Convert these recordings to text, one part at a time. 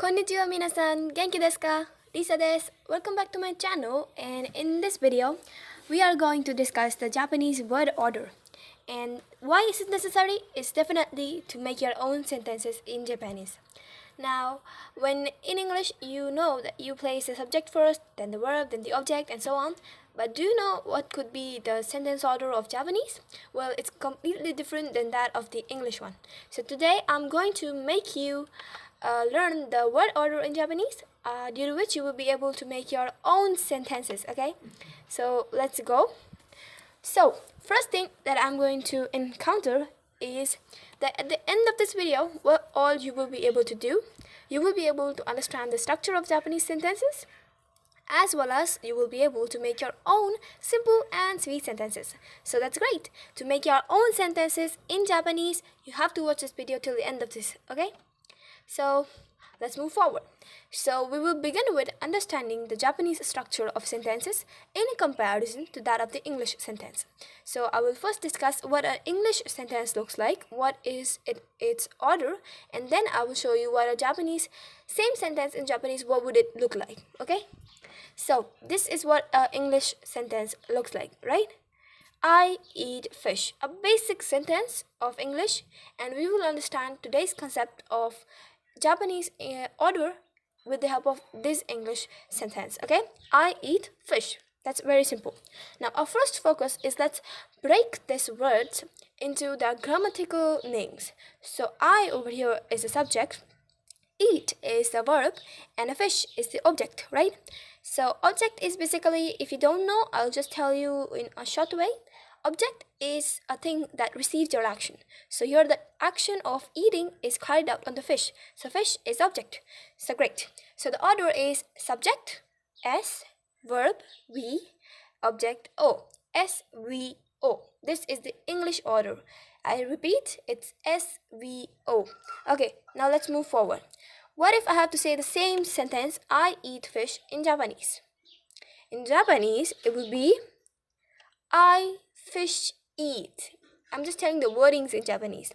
Konnichiwa minasan, genki desu ka? Lisa desu. Welcome back to my channel, and in this video we are going to discuss the Japanese word order. And why is it necessary? It's definitely to make your own sentences in Japanese. Now, when in English you know that you place the subject first, then the verb, then the object, and so on. But do you know what could be the sentence order of Japanese? Well, it's completely different than that of the English one. So today I'm going to make you learn the word order in Japanese, due to which you will be able to make your own sentences, okay? So let's go. So first thing that I'm going to encounter is that at the end of this video, what all you will be able to do, you will be able to understand the structure of Japanese sentences, as well as you will be able to make your own simple and sweet sentences. So that's great. To make your own sentences in Japanese, you have to watch this video till the end of this, okay? So let's move forward. So we will begin with understanding the Japanese structure of sentences in comparison to that of the English sentence. So I will first discuss what an English sentence looks like, what is its order, and then I will show you what a Japanese same sentence in Japanese, what would it look like, okay? So this is what an English sentence looks like, right? I eat fish, a basic sentence of English, and we will understand today's concept of Japanese order with the help of this English sentence, okay? I eat fish. That's very simple. Now our first focus is, let's break these words into their grammatical names. So I over here is the subject, eat is the verb, and a fish is the object, right? So object is basically, if you don't know, I'll just tell you in a short way. Object is a thing that receives your action. So here the action of eating is carried out on the fish. So fish is object. So great. So the order is subject, S, verb, V, object, O. S, V, O. This is the English order. I repeat, it's S, V, O. Okay, now let's move forward. What if I have to say the same sentence, I eat fish, in Japanese? In Japanese, it will be I fish eat. I'm just telling the wordings in Japanese.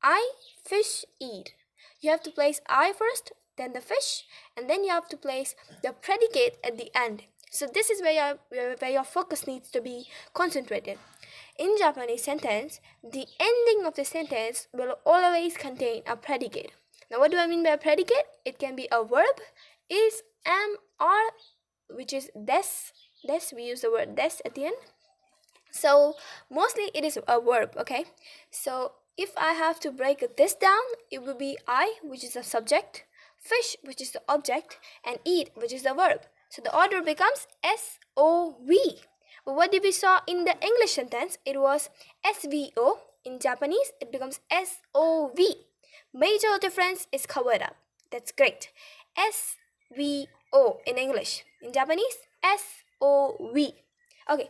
I fish eat. You have to place I first, then the fish, and then you have to place the predicate at the end. So this is where your focus needs to be concentrated. In Japanese sentence, the ending of the sentence will always contain a predicate. Now what do I mean by a predicate? It can be a verb, is, am, are, which is des. Des, we use the word des at the end. So mostly it is a verb, okay? So if I have to break this down, it will be I, which is the subject, fish, which is the object, and eat, which is the verb. So the order becomes S-O-V. But what did we saw in the English sentence? It was S-V-O. In Japanese, it becomes S-O-V. Major difference is covered up. That's great. S-V-O in English. In Japanese, S-O-V. Okay.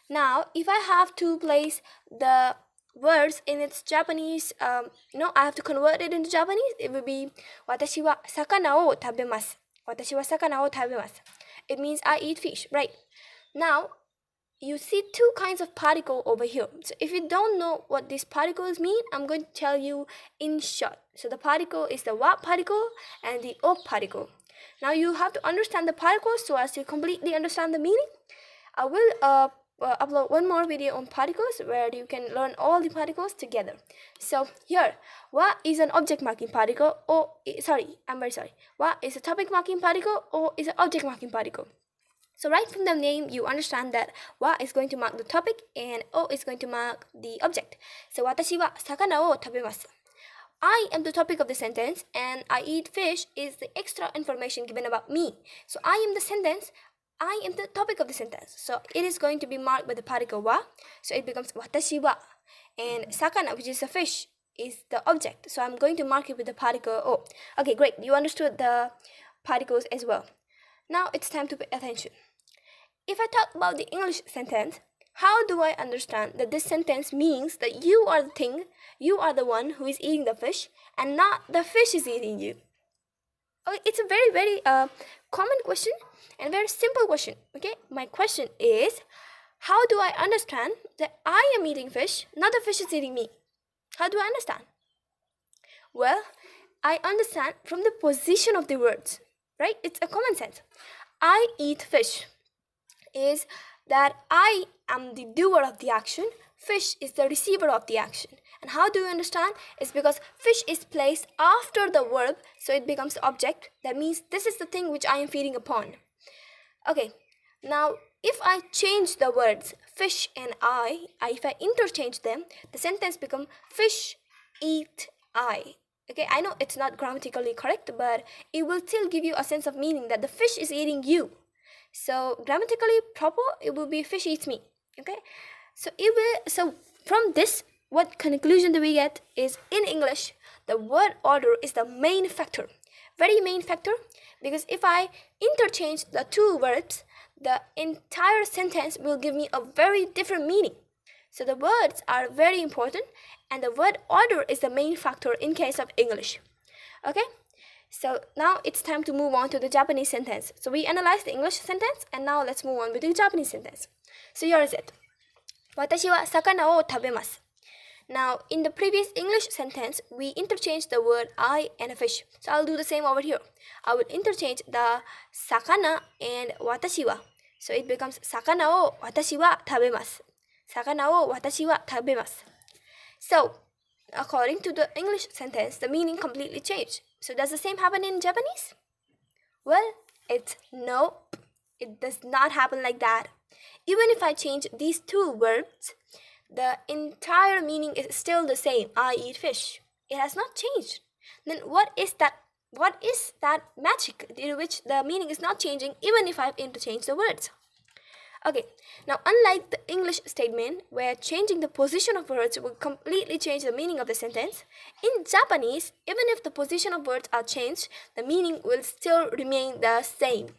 Now, if I have to place the words in its Japanese, I have to convert it into Japanese. It will be 私は魚を食べます。私は魚を食べます。It means I eat fish, right? Now, you see two kinds of particle over here. So if you don't know what these particles mean, I'm going to tell you in short. So the particle is the wa particle and the o particle. Now you have to understand the particles so as to completely understand the meaning. I will upload one more video on particles where you can learn all the particles together. So here, wa is an object marking particle, o, I'm very sorry. Wa is a topic marking particle, o is an object marking particle. So right from the name, you understand that wa is going to mark the topic and o is going to mark the object. So 私は魚を食べます。I am the topic of the sentence, and I eat fish is the extra information given about me. So I am the sentence, I am the topic of the sentence. So it is going to be marked by the particle wa. So it becomes 私は. And sakana, which is a fish, is the object. So I'm going to mark it with the particle o. Okay, great. You understood the particles as well. Now it's time to pay attention. If I talk about the English sentence, how do I understand that this sentence means that you are the thing, you are the one who is eating the fish, and not the fish is eating you? Okay, it's a very, very common question and very simple question, okay? My question is, how do I understand that I am eating fish, not the fish is eating me? How do I understand? Well, I understand from the position of the words, right? It's a common sense. I eat fish is that I am the doer of the action, fish is the receiver of the action. And how do you understand? It's because fish is placed after the verb, so it becomes the object. That means this is the thing which I am feeding upon. Okay, now if I change the words fish and if I interchange them, the sentence becomes fish eat I. Okay, I know it's not grammatically correct, but it will still give you a sense of meaning that the fish is eating you. So grammatically proper, it will be fish eats me. Okay, so from this, what conclusion do we get is in English, the word order is the main factor, very main factor, because if I interchange the two verbs, the entire sentence will give me a very different meaning. So the words are very important, and the word order is the main factor in case of English. Okay, so now it's time to move on to the Japanese sentence. So we analyzed the English sentence, and now let's move on with the Japanese sentence. So here is it. 私は魚を食べます. Now, in the previous English sentence, we interchanged the word I and a fish. So I'll do the same over here. I will interchange the sakana and watashi wa. So it becomes 魚を私は食べます. 魚を私は食べます. So, according to the English sentence, the meaning completely changed. So does the same happen in Japanese? Well, nope. It does not happen like that. Even if I change these two verbs, the entire meaning is still the same. I eat fish. It has not changed. Then what is that magic in which the meaning is not changing even if I've interchanged the words? Okay, now unlike the English statement where changing the position of words will completely change the meaning of the sentence, in Japanese, even if the position of words are changed, the meaning will still remain the same.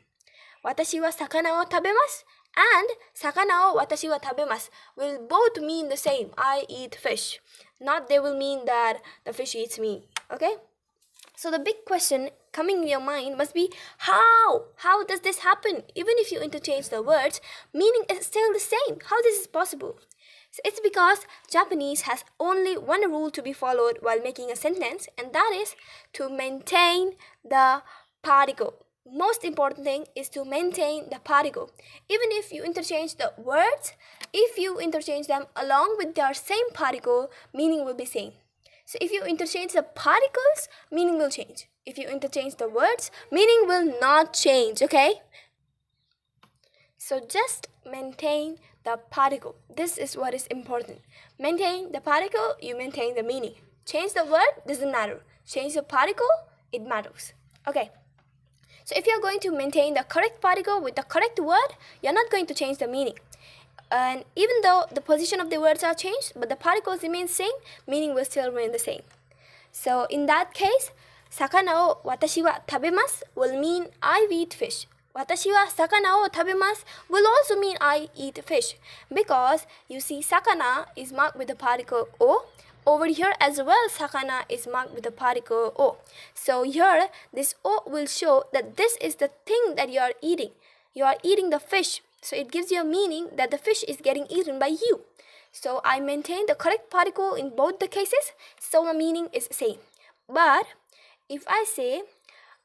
私は魚を食べます and 魚を私は食べます will both mean the same. I eat fish. Not they will mean that the fish eats me. Okay? So the big question coming in your mind must be how? How does this happen? Even if you interchange the words, meaning is still the same. How this is possible? So it's because Japanese has only one rule to be followed while making a sentence, and that is to maintain the particle. Most important thing is to maintain the particle. Even if you interchange the words, if you interchange them along with their same particle, meaning will be same. So if you interchange the particles, meaning will change. If you interchange the words, meaning will not change, okay? So just maintain the particle. This is what is important. Maintain the particle, you maintain the meaning. Change the word, doesn't matter. Change the particle, it matters. Okay. So if you're going to maintain the correct particle with the correct word, you're not going to change the meaning. And even though the position of the words are changed, but the particles remain same, meaning will still remain the same. So in that case, 魚を私は食べます will mean I eat fish. 私は魚を食べます will also mean I eat fish. Because you see, 魚 is marked with the particle o. Over here as well, 魚 is marked with the particle o. So here, this o will show that this is the thing that you are eating. You are eating the fish. So it gives you a meaning that the fish is getting eaten by you. So I maintain the correct particle in both the cases, so the meaning is same. But if I say,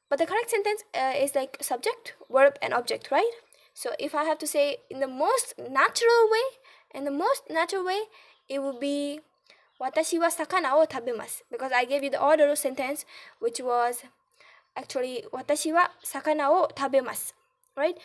but the correct sentence is like subject, verb, and object, right? So if I have to say in the most natural way, it will be 私は魚を食べます because I gave you the order sentence, which was actually 私は魚を食べます right?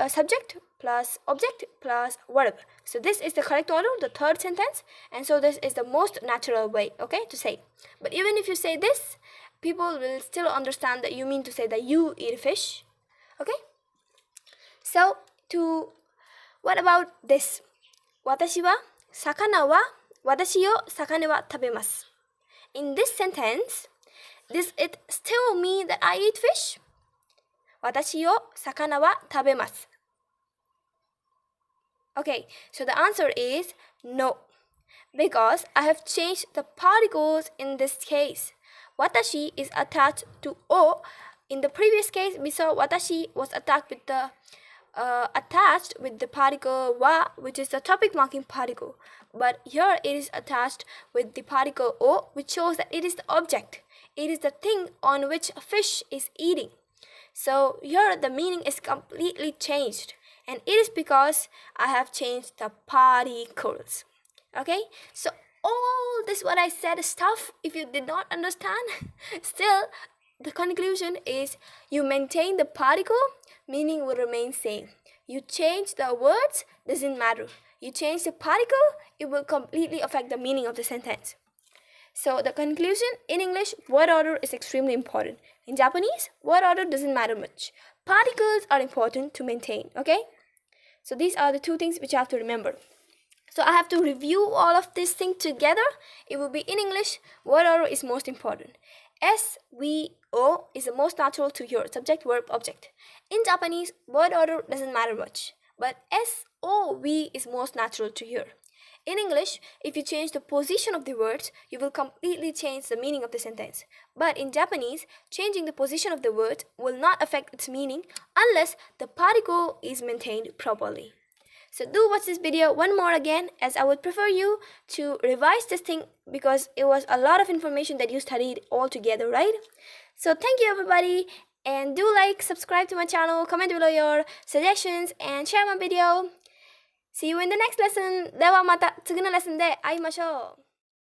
Subject plus object plus verb. So this is the correct order, the third sentence, and so this is the most natural way, okay, to say. But even if you say this, people will still understand that you mean to say that you eat fish, okay? So what about this? 私は魚は私を魚は食べます In this sentence, does it still mean that I eat fish? 私を魚は食べます Okay, so the answer is no. Because I have changed the particles in this case. 私 is attached to o. In the previous case, we saw 私 was attached with the particle wa, which is the topic marking particle. But here it is attached with the particle o, which shows that it is the object. It is the thing on which a fish is eating. So here the meaning is completely changed, and it is because I have changed the particles. Okay, so all this what I said stuff, if you did not understand, still the conclusion is you maintain the particle, meaning will remain same. You change the words, doesn't matter. You change the particle, it will completely affect the meaning of the sentence. So the conclusion, in English, word order is extremely important. In Japanese, word order doesn't matter much. Particles are important to maintain, okay? So these are the two things which you have to remember. So I have to review all of this thing together. It will be in English, word order is most important. SVO is the most natural to hear, subject, verb, object. In Japanese, word order doesn't matter much, but SOV is most natural to hear. In English, if you change the position of the words, you will completely change the meaning of the sentence. But in Japanese, changing the position of the words will not affect its meaning unless the particle is maintained properly. So do watch this video one more again, as I would prefer you to revise this thing because it was a lot of information that you studied all together, right? So thank you everybody, and do like, subscribe to my channel, comment below your suggestions, and share my video. See you in the next lesson. ではまた次のレッスンで会いましょう。